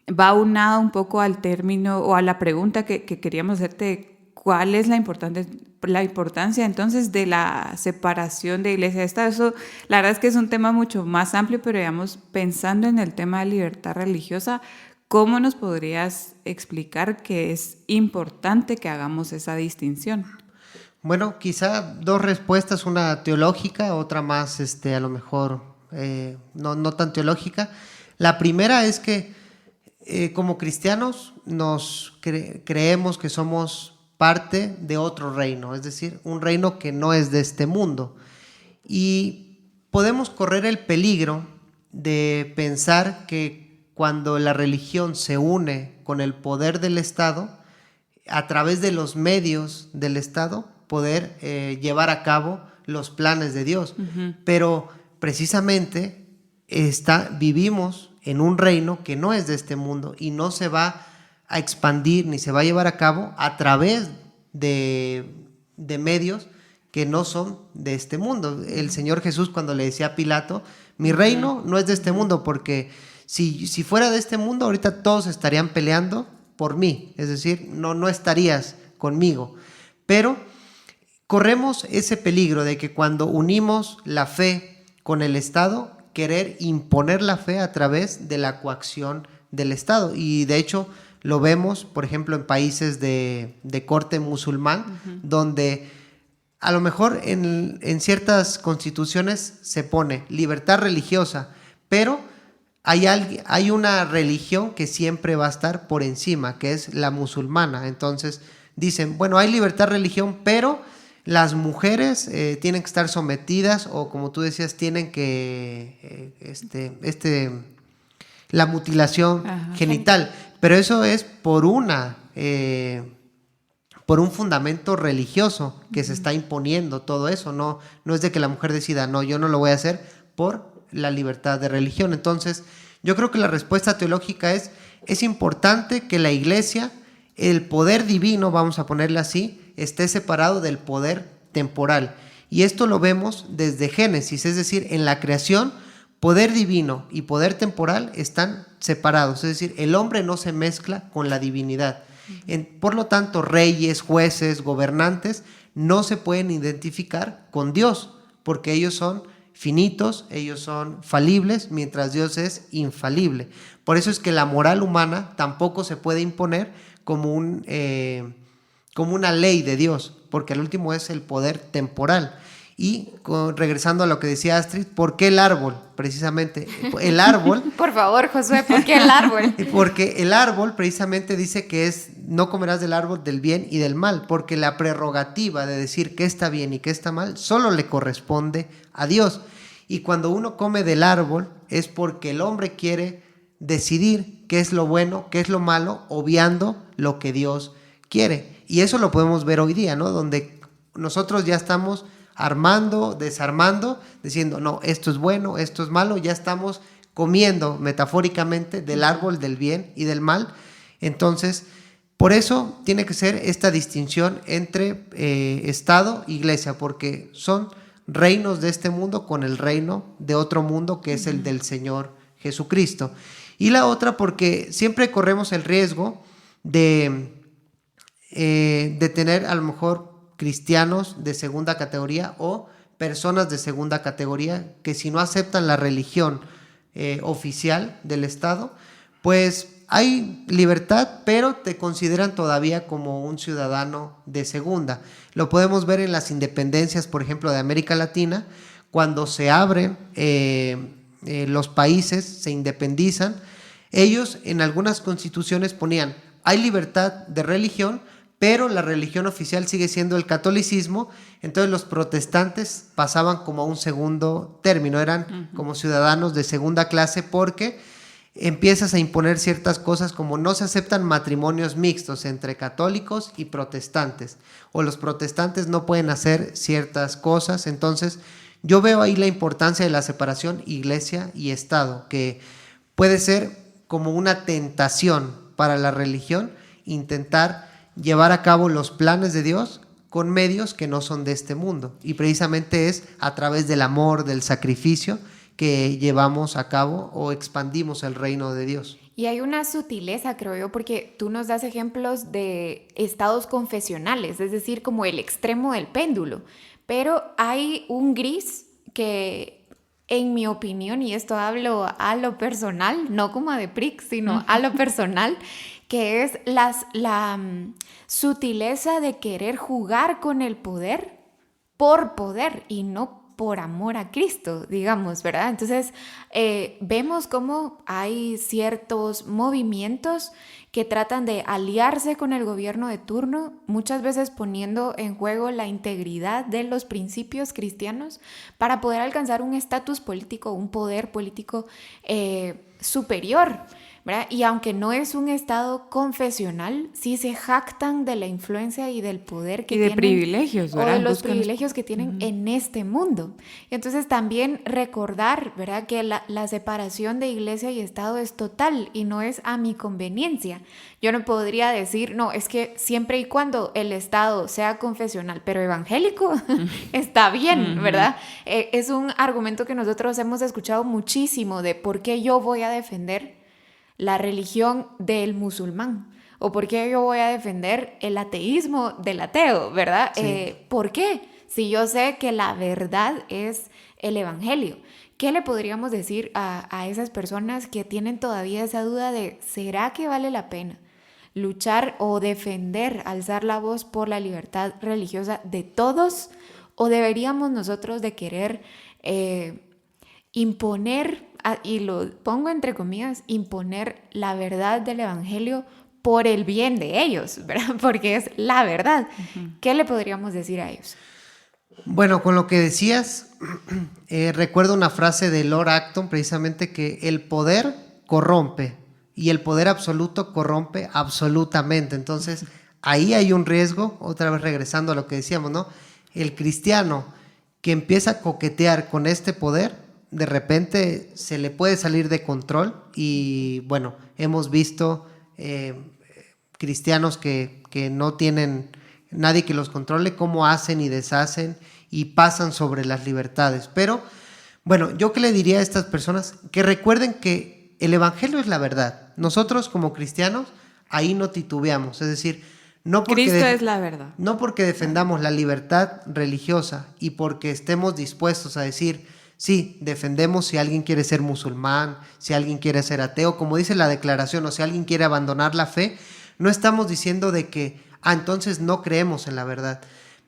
va unado un poco al término o a la pregunta que queríamos hacerte. ¿Cuál es la importancia entonces de la separación de iglesia y Estado? Eso, la verdad es que es un tema mucho más amplio, pero digamos, pensando en el tema de libertad religiosa, ¿cómo nos podrías explicar que es importante que hagamos esa distinción? Bueno, quizá dos respuestas, una teológica, otra más, a lo mejor, no tan teológica. La primera es que como cristianos creemos que somos parte de otro reino, es decir, un reino que no es de este mundo. Y podemos correr el peligro de pensar que cuando la religión se une con el poder del Estado, a través de los medios del Estado, poder llevar a cabo los planes de Dios. Uh-huh. Pero precisamente vivimos en un reino que no es de este mundo y no se va a expandir ni se va a llevar a cabo a través de medios que no son de este mundo. El Señor Jesús, cuando le decía a Pilato, mi reino no es de este mundo, porque si fuera de este mundo, ahorita todos estarían peleando por mí, es decir, no estarías conmigo. Pero corremos ese peligro de que cuando unimos la fe con el Estado, querer imponer la fe a través de la coacción del Estado. Y de hecho lo vemos, por ejemplo, en países de corte musulmán, uh-huh, donde a lo mejor en ciertas constituciones se pone libertad religiosa, pero hay una religión que siempre va a estar por encima, que es la musulmana. Entonces dicen, bueno, hay libertad de religión, pero las mujeres tienen que estar sometidas, o como tú decías, tienen que la mutilación, ajá, genital. Pero eso es por un fundamento religioso que, uh-huh, se está imponiendo todo eso. No es de que la mujer decida, no, yo no lo voy a hacer por la libertad de religión. Entonces, yo creo que la respuesta teológica es importante que la iglesia, el poder divino, vamos a ponerle así, esté separado del poder temporal. Y esto lo vemos desde Génesis, es decir, en la creación, poder divino y poder temporal están separados, es decir, el hombre no se mezcla con la divinidad. Por lo tanto, reyes, jueces, gobernantes no se pueden identificar con Dios, porque ellos son finitos, ellos son falibles, mientras Dios es infalible. Por eso es que la moral humana tampoco se puede imponer como una ley de Dios, porque al último es el poder temporal. Y regresando a lo que decía Astrid, ¿por qué el árbol? Precisamente, el árbol... Por favor, Josué, ¿por qué el árbol? Porque el árbol precisamente dice que no comerás del árbol del bien y del mal, porque la prerrogativa de decir qué está bien y qué está mal solo le corresponde a Dios. Y cuando uno come del árbol es porque el hombre quiere decidir qué es lo bueno, qué es lo malo, obviando lo que Dios quiere. Y eso lo podemos ver hoy día, ¿no? Donde nosotros ya estamos armando, desarmando, diciendo, no, esto es bueno, esto es malo, ya estamos comiendo metafóricamente del árbol del bien y del mal. Entonces, por eso tiene que ser esta distinción entre Estado e Iglesia, porque son reinos de este mundo con el reino de otro mundo que es el del Señor Jesucristo. Y la otra porque siempre corremos el riesgo de tener a lo mejor cristianos de segunda categoría o personas de segunda categoría que si no aceptan la religión oficial del Estado, pues hay libertad, pero te consideran todavía como un ciudadano de segunda. Lo podemos ver en las independencias, por ejemplo, de América Latina, cuando se abren los países, se independizan, ellos en algunas constituciones ponían, hay libertad de religión, pero la religión oficial sigue siendo el catolicismo, entonces los protestantes pasaban como a un segundo término, eran como ciudadanos de segunda clase porque empiezas a imponer ciertas cosas como no se aceptan matrimonios mixtos entre católicos y protestantes, o los protestantes no pueden hacer ciertas cosas. Entonces yo veo ahí la importancia de la separación iglesia y Estado, que puede ser como una tentación para la religión intentar llevar a cabo los planes de Dios con medios que no son de este mundo, y precisamente es a través del amor, del sacrificio que llevamos a cabo o expandimos el reino de Dios. Y hay una sutileza, creo yo, porque tú nos das ejemplos de estados confesionales, es decir, como el extremo del péndulo, pero hay un gris que, en mi opinión, y esto hablo a lo personal, no como a Adepric, sino a lo personal, que es la sutileza de querer jugar con el poder por poder y no por amor a Cristo, digamos, ¿verdad? Entonces, vemos cómo hay ciertos movimientos que tratan de aliarse con el gobierno de turno, muchas veces poniendo en juego la integridad de los principios cristianos para poder alcanzar un estatus político, un poder político superior, ¿verdad? Y aunque no es un estado confesional, sí se jactan de la influencia y del poder que tienen. Y de privilegios, ¿verdad? O de los privilegios que tienen en este mundo. Y entonces también recordar, ¿verdad?, que la separación de iglesia y Estado es total y no es a mi conveniencia. Yo no podría decir, no, es que siempre y cuando el Estado sea confesional, pero evangélico, está bien, ¿verdad? Es un argumento que nosotros hemos escuchado muchísimo de por qué yo voy a defender la religión del musulmán, o por qué yo voy a defender el ateísmo del ateo, ¿verdad? Sí. ¿Por qué? Si yo sé que la verdad es el evangelio. ¿Qué le podríamos decir a esas personas que tienen todavía esa duda de ¿será que vale la pena luchar o defender, alzar la voz por la libertad religiosa de todos? ¿O deberíamos nosotros de querer imponer, y lo pongo entre comillas, imponer la verdad del evangelio por el bien de ellos, ¿verdad? Porque es la verdad. ¿Qué le podríamos decir a ellos? Bueno, con lo que decías, recuerdo una frase de Lord Acton, precisamente, que el poder corrompe y el poder absoluto corrompe absolutamente. Entonces, ahí hay un riesgo, otra vez regresando a lo que decíamos, ¿no? El cristiano que empieza a coquetear con este poder, de repente se le puede salir de control y, bueno, hemos visto cristianos que no tienen nadie que los controle, cómo hacen y deshacen y pasan sobre las libertades. Pero, bueno, ¿yo qué le diría a estas personas? Que recuerden que el evangelio es la verdad. Nosotros como cristianos ahí no titubeamos, es decir, no porque Cristo es la verdad. No porque defendamos la libertad religiosa y porque estemos dispuestos a decir Sí, defendemos si alguien quiere ser musulmán, si alguien quiere ser ateo, como dice la declaración, o si alguien quiere abandonar la fe. No estamos diciendo de que, entonces no creemos en la verdad,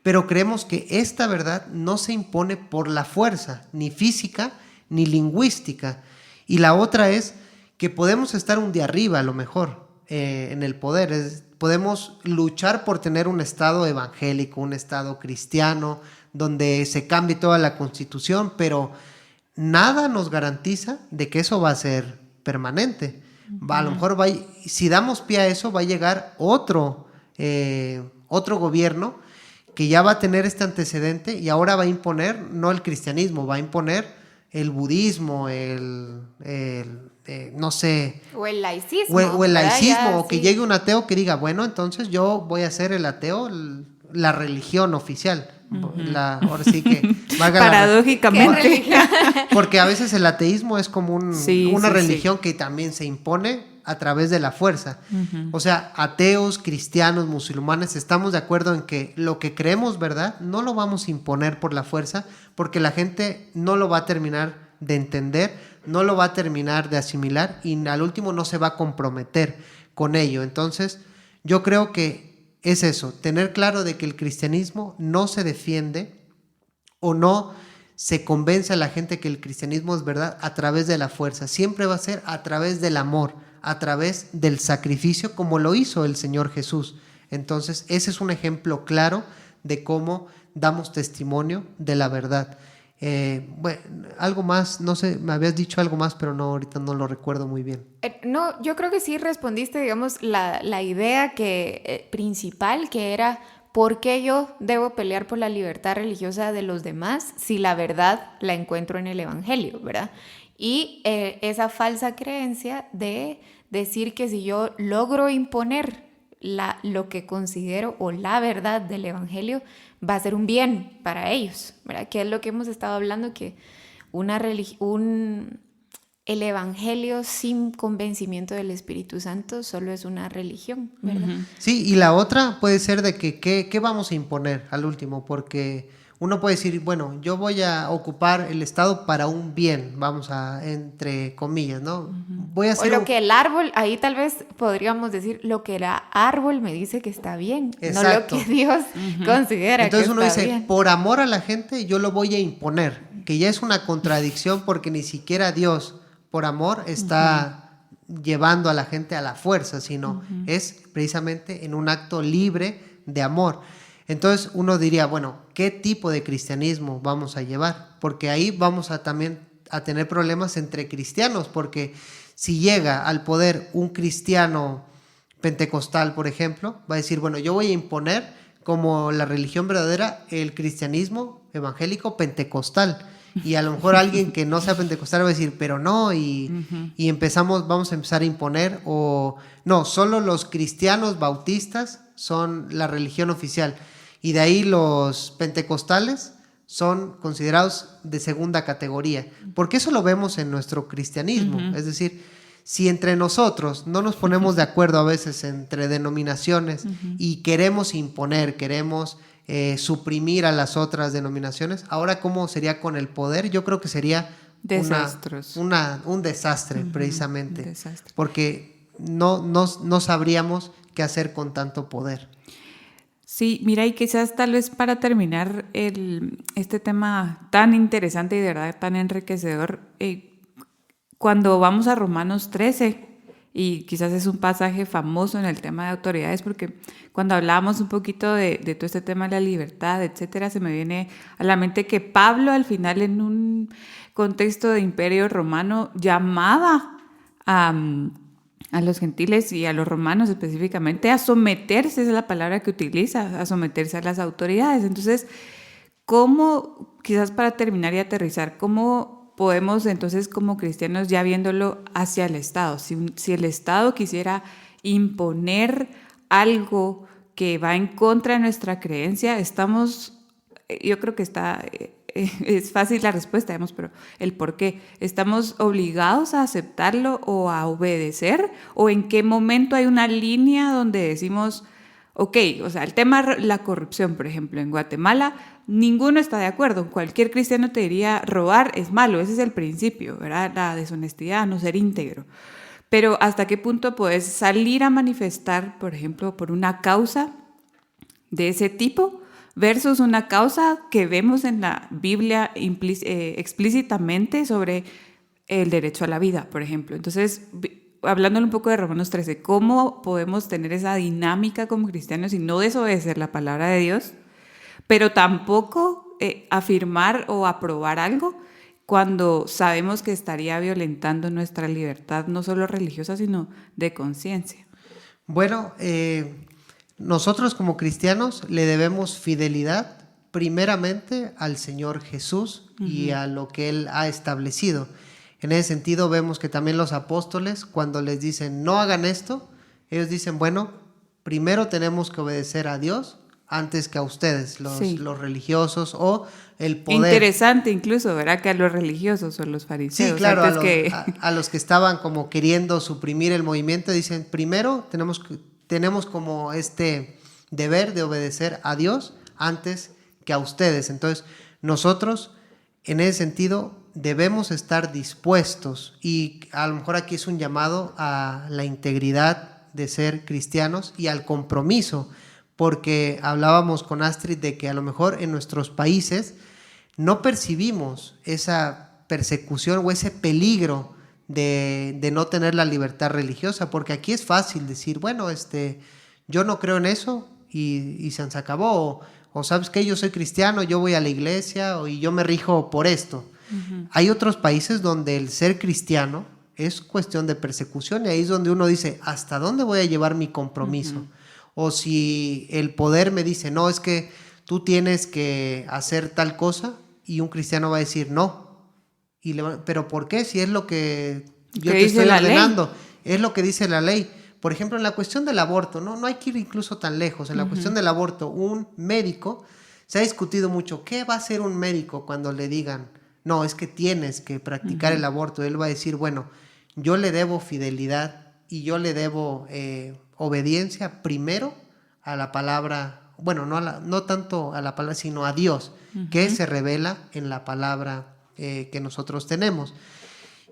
pero creemos que esta verdad no se impone por la fuerza, ni física, ni lingüística. Y la otra es que podemos estar un día arriba, a lo mejor, en el poder. Podemos luchar por tener un Estado evangélico, un Estado cristiano, donde se cambie toda la Constitución, pero nada nos garantiza de que eso va a ser permanente. A lo mejor si damos pie a eso, va a llegar otro gobierno que ya va a tener este antecedente y ahora va a imponer, no el cristianismo, va a imponer el budismo, no sé. O el laicismo. O el laicismo, o que sí. llegue un ateo que diga, bueno, entonces yo voy a ser el ateo, la religión oficial. Ahora sí que paradójicamente. Porque a veces el ateísmo es como una religión que también se impone a través de la fuerza. O sea, ateos, cristianos, musulmanes, estamos de acuerdo en que lo que creemos, ¿verdad? No lo vamos a imponer por la fuerza, porque la gente no lo va a terminar de entender, no lo va a terminar de asimilar y al último no se va a comprometer con ello. Entonces, yo creo que es eso, tener claro de que el cristianismo no se defiende o no se convence a la gente que el cristianismo es verdad a través de la fuerza. Siempre va a ser a través del amor, a través del sacrificio, como lo hizo el Señor Jesús. Entonces, ese es un ejemplo claro de cómo damos testimonio de la verdad. Bueno, algo más, no sé, me habías dicho algo más, pero no, ahorita no lo recuerdo muy bien. No, yo creo que sí respondiste, digamos, la idea principal, que era ¿por qué yo debo pelear por la libertad religiosa de los demás si la verdad la encuentro en el Evangelio, ¿verdad? Y esa falsa creencia de decir que si yo logro imponer lo que considero o la verdad del Evangelio, va a ser un bien para ellos, ¿verdad? Que es lo que hemos estado hablando, que el Evangelio sin convencimiento del Espíritu Santo solo es una religión, ¿verdad? Sí, y la otra puede ser de que ¿qué vamos a imponer al último? Porque uno puede decir, bueno, yo voy a ocupar el Estado para un bien, entre comillas, ¿no? Voy a hacer o lo que el árbol, ahí tal vez podríamos decir, lo que el árbol me dice que está bien, exacto. No lo que Dios considera. Entonces que uno está dice, bien. por amor a la gente yo lo voy a imponer, que ya es una contradicción porque ni siquiera Dios, por amor, está llevando a la gente a la fuerza, sino es precisamente en un acto libre de amor. Entonces uno diría, bueno, ¿qué tipo de cristianismo vamos a llevar? Porque ahí vamos también a tener problemas entre cristianos, porque si llega al poder un cristiano pentecostal, por ejemplo, va a decir, bueno, yo voy a imponer como la religión verdadera el cristianismo evangélico pentecostal. Y a lo mejor alguien que no sea pentecostal va a decir, pero no, y vamos a empezar a imponer, o no, solo los cristianos bautistas son la religión oficial. Y de ahí los pentecostales son considerados de segunda categoría, porque eso lo vemos en nuestro cristianismo. Es decir, si entre nosotros no nos ponemos de acuerdo a veces entre denominaciones y queremos imponer, queremos suprimir a las otras denominaciones, ahora ¿cómo sería con el poder? Yo creo que sería un desastre, precisamente, un desastre. Porque no sabríamos qué hacer con tanto poder. Sí, mira, y quizás tal vez para terminar este tema tan interesante y de verdad tan enriquecedor, cuando vamos a Romanos 13, y quizás es un pasaje famoso en el tema de autoridades, porque cuando hablábamos un poquito de todo este tema de la libertad, etcétera, se me viene a la mente que Pablo al final, en un contexto de imperio romano, llamaba a los gentiles y a los romanos específicamente a someterse, esa es la palabra que utiliza, a someterse a las autoridades. Entonces, ¿cómo, quizás para terminar y aterrizar, cómo podemos entonces como cristianos, ya viéndolo hacia el Estado, si el Estado quisiera imponer algo que va en contra de nuestra creencia, yo creo que es fácil la respuesta, digamos, pero el por qué. ¿Estamos obligados a aceptarlo o a obedecer? ¿O en qué momento hay una línea donde decimos, Ok, o sea, el tema de la corrupción, por ejemplo, en Guatemala, ninguno está de acuerdo. Cualquier cristiano te diría, robar es malo, ese es el principio, ¿verdad? La deshonestidad, no ser íntegro. Pero ¿hasta qué punto puedes salir a manifestar, por ejemplo, por una causa de ese tipo versus una causa que vemos en la Biblia explícitamente sobre el derecho a la vida, por ejemplo? Entonces, hablándole un poco de Romanos 13, ¿cómo podemos tener esa dinámica como cristianos y no desobedecer la palabra de Dios, pero tampoco afirmar o aprobar algo cuando sabemos que estaría violentando nuestra libertad, no solo religiosa, sino de conciencia? Bueno, nosotros como cristianos le debemos fidelidad primeramente al Señor Jesús y a lo que Él ha establecido. En ese sentido vemos que también los apóstoles, cuando les dicen no hagan esto, ellos dicen, bueno, primero tenemos que obedecer a Dios antes que a ustedes, los religiosos o el poder. Interesante incluso, ¿verdad? Que a los religiosos o los fariseos. Sí, claro, a los que estaban como queriendo suprimir el movimiento, dicen, primero tenemos como este deber de obedecer a Dios antes que a ustedes. Entonces, nosotros, en ese sentido, debemos estar dispuestos, y a lo mejor aquí es un llamado a la integridad de ser cristianos y al compromiso, porque hablábamos con Astrid de que a lo mejor en nuestros países no percibimos esa persecución o ese peligro de no tener la libertad religiosa, porque aquí es fácil decir, bueno, yo no creo en eso y se acabó, o sabes que yo soy cristiano, yo voy a la iglesia y yo me rijo por esto. Hay otros países donde el ser cristiano es cuestión de persecución, y ahí es donde uno dice, ¿hasta dónde voy a llevar mi compromiso? O si el poder me dice, no, es que tú tienes que hacer tal cosa, y un cristiano va a decir, no. ¿Pero por qué? Si es lo que yo te estoy ordenando, es lo que dice la ley. Por ejemplo, en la cuestión del aborto, no hay que ir incluso tan lejos. En la cuestión del aborto, un médico, se ha discutido mucho, ¿qué va a hacer un médico cuando le digan, no, es que tienes que practicar el aborto? Él va a decir, bueno, yo le debo fidelidad y yo le debo obediencia primero a la palabra, bueno, no tanto a la palabra, sino a Dios, que se revela en la palabra que nosotros tenemos.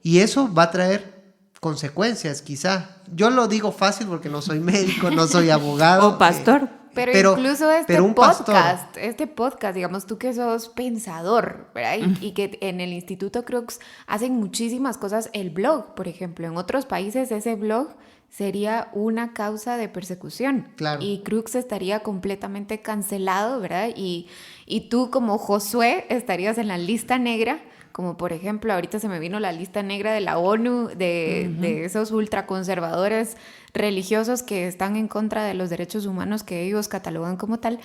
Y eso va a traer consecuencias, quizá. Yo lo digo fácil porque no soy médico, no soy abogado. O pastor. Pero incluso este podcast, digamos, tú que sos pensador, ¿verdad? Y que en el Instituto Crux hacen muchísimas cosas. El blog, por ejemplo, en otros países ese blog sería una causa de persecución. Claro. Y Crux estaría completamente cancelado, ¿verdad? Y tú como Josué estarías en la lista negra, como por ejemplo ahorita se me vino la lista negra de la ONU, de esos ultraconservadores religiosos que están en contra de los derechos humanos que ellos catalogan como tal.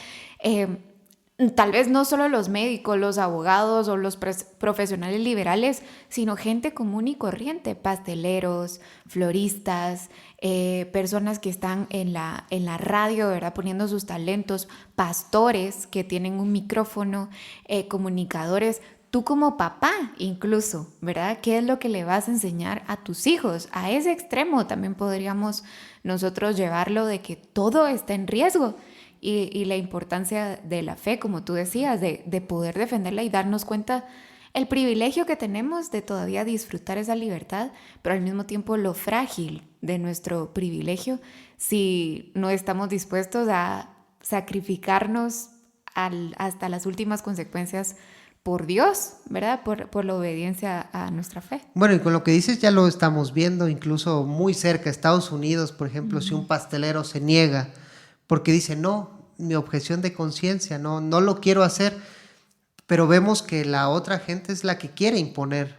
Tal vez no solo los médicos, los abogados o los profesionales liberales, sino gente común y corriente, pasteleros, floristas, personas que están en la radio, ¿verdad? Poniendo sus talentos, pastores que tienen un micrófono, comunicadores. Tú como papá incluso, ¿verdad? ¿Qué es lo que le vas a enseñar a tus hijos? A ese extremo también podríamos nosotros llevarlo, de que todo está en riesgo. Y la importancia de la fe, como tú decías, de poder defenderla y darnos cuenta el privilegio que tenemos de todavía disfrutar esa libertad, pero al mismo tiempo lo frágil de nuestro privilegio si no estamos dispuestos a sacrificarnos hasta las últimas consecuencias por Dios, ¿verdad? Por la obediencia a nuestra fe. Bueno, y con lo que dices ya lo estamos viendo incluso muy cerca. Estados Unidos, por ejemplo, si un pastelero se niega porque dice, no, mi objeción de conciencia, no lo quiero hacer, pero vemos que la otra gente es la que quiere imponer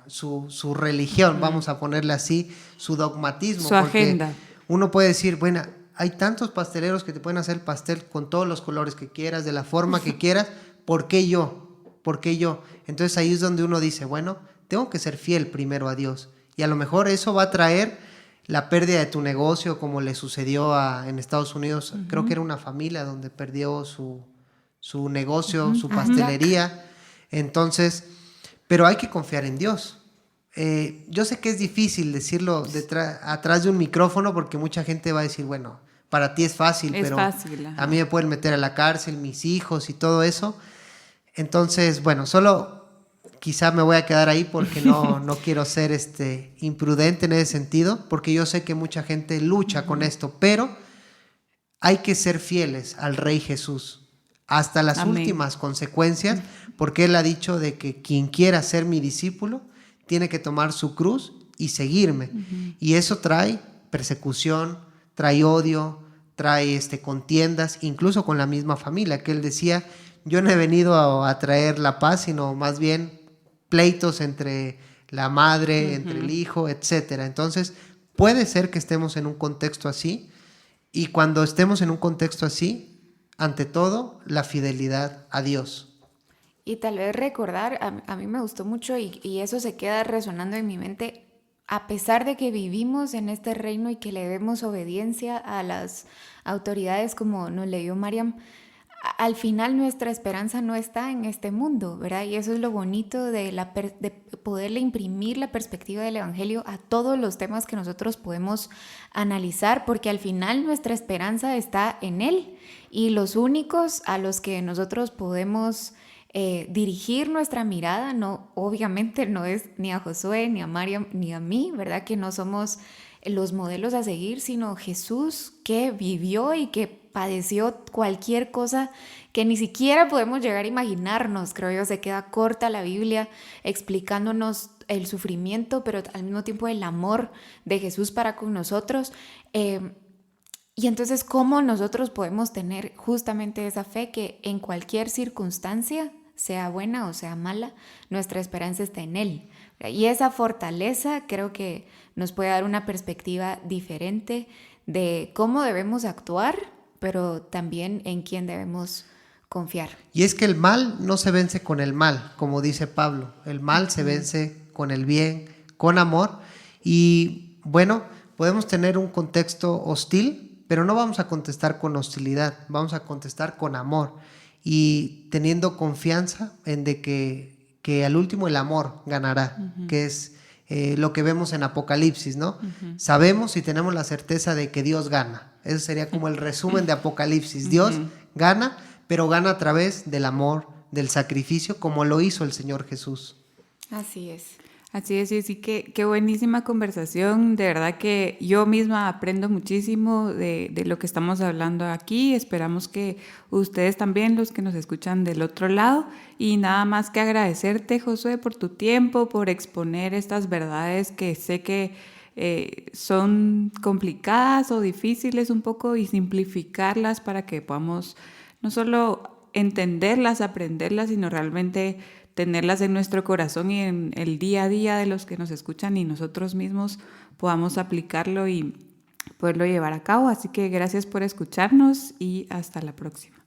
su religión, vamos a ponerle así, su dogmatismo. Su agenda. Uno puede decir, bueno, hay tantos pasteleros que te pueden hacer pastel con todos los colores que quieras, de la forma que quieras, ¿por qué yo? ¿Por qué yo? Entonces ahí es donde uno dice, bueno, tengo que ser fiel primero a Dios, y a lo mejor eso va a traer la pérdida de tu negocio, como le sucedió en Estados Unidos. Creo que era una familia donde perdió su negocio, su pastelería. Entonces, pero hay que confiar en Dios. Yo sé que es difícil decirlo atrás de un micrófono, porque mucha gente va a decir, bueno, para ti es fácil, pero fácil, a mí me pueden meter a la cárcel, mis hijos y todo eso. Entonces, bueno, solo quizá me voy a quedar ahí porque no quiero ser imprudente en ese sentido, porque yo sé que mucha gente lucha con esto, pero hay que ser fieles al Rey Jesús hasta las Amén. últimas consecuencias, porque Él ha dicho de que quien quiera ser mi discípulo tiene que tomar su cruz y seguirme. Y eso trae persecución, trae odio, trae contiendas, incluso con la misma familia, que Él decía, yo no he venido a traer la paz, sino más bien pleitos entre la madre, entre el hijo, etc. Entonces, puede ser que estemos en un contexto así, y cuando estemos en un contexto así, ante todo, la fidelidad a Dios. Y tal vez recordar, a mí me gustó mucho y eso se queda resonando en mi mente, a pesar de que vivimos en este reino y que le debemos obediencia a las autoridades, como nos leyó Mariam, al final nuestra esperanza no está en este mundo, ¿verdad? Y eso es lo bonito de poderle imprimir la perspectiva del Evangelio a todos los temas que nosotros podemos analizar, porque al final nuestra esperanza está en Él, y los únicos a los que nosotros podemos dirigir nuestra mirada, obviamente no es ni a Josué, ni a Mariam, ni a mí, ¿verdad? Que no somos los modelos a seguir, sino Jesús, que vivió y que padeció cualquier cosa que ni siquiera podemos llegar a imaginarnos. Creo yo, se queda corta la Biblia explicándonos el sufrimiento, pero al mismo tiempo el amor de Jesús para con nosotros. Y entonces, ¿cómo nosotros podemos tener justamente esa fe que en cualquier circunstancia, sea buena o sea mala, nuestra esperanza está en Él? Y esa fortaleza creo que nos puede dar una perspectiva diferente de cómo debemos actuar, pero también en quién debemos confiar. Y es que el mal no se vence con el mal, como dice Pablo. El mal se vence con el bien, con amor. Y bueno, podemos tener un contexto hostil, pero no vamos a contestar con hostilidad, vamos a contestar con amor y teniendo confianza en de que al último el amor ganará, que es lo que vemos en Apocalipsis, ¿no? Sabemos y tenemos la certeza de que Dios gana. Eso sería como el resumen de Apocalipsis. Dios gana, pero gana a través del amor, del sacrificio, como lo hizo el Señor Jesús. Así es. Así es, sí, qué buenísima conversación. De verdad que yo misma aprendo muchísimo de lo que estamos hablando aquí. Esperamos que ustedes también, los que nos escuchan del otro lado. Y nada más que agradecerte, Josué, por tu tiempo, por exponer estas verdades que sé que son complicadas o difíciles un poco, y simplificarlas para que podamos no solo entenderlas, aprenderlas, sino realmente tenerlas en nuestro corazón y en el día a día de los que nos escuchan, y nosotros mismos podamos aplicarlo y poderlo llevar a cabo. Así que gracias por escucharnos y hasta la próxima.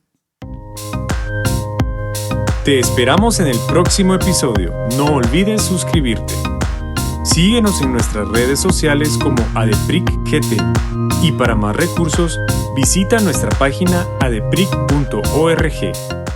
Te esperamos en el próximo episodio. No olvides suscribirte. Síguenos en nuestras redes sociales como ADEPRIC-GT, y para más recursos visita nuestra página adepric.org.